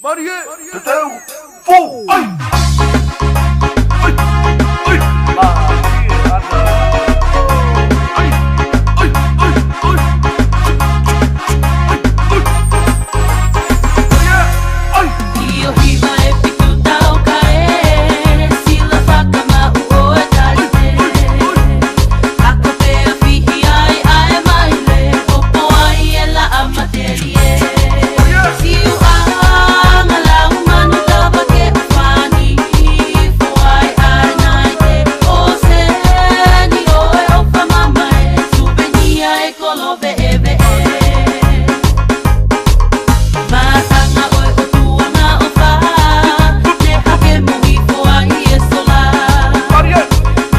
Marie, teteu, fu, ai! Ai, ai, Marie, ada. Ai, ai, ai, ai. Marie, ai! Io hiva e pitu tau kae, sila whakama ua e talite. Ako te a whihi ai ai maile, opo ai e la amaterie. Siu anga lau manu tawa ke uwhani, fo ai ai nai te o se ni oe o whamama e, subenia e kolove e ve e. Matanga oe o tuanga o wha, te hake muhi fo ai e sola. Marie,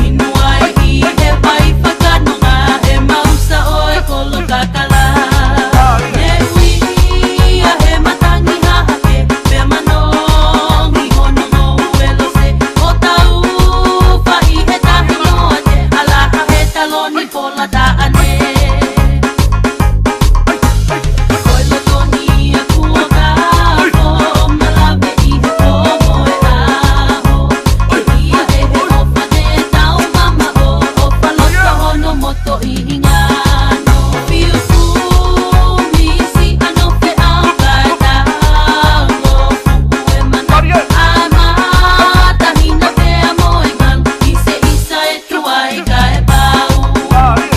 Inua e i he wai whakanonga, e mausa oe kolo kakala. Ne ui a he matangi hahake, pea manongi hono ngou e lose. O tau whai he tahi noa te, alaka he taloni pola ta ane. Koe lotoni a kua kako, malawe i he komo e aho. E ia e he ofa ne tau mama o, ofa lota hono moto i hingano. Fiu kumi si ano pe au kai tango, fuku e mana. Marie, Amata hina pe amoingan, ise isa e tuai ka e pau. Marie.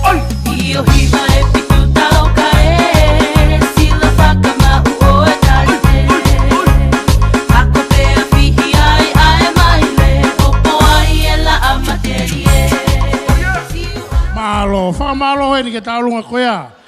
Ai, Io hiva e pitu tau kae, sila whakama ua e talite. Ako te a whihi ai ai maile, opo ai e la amaterie. Malo, fa malo e ni ke taulunga koea.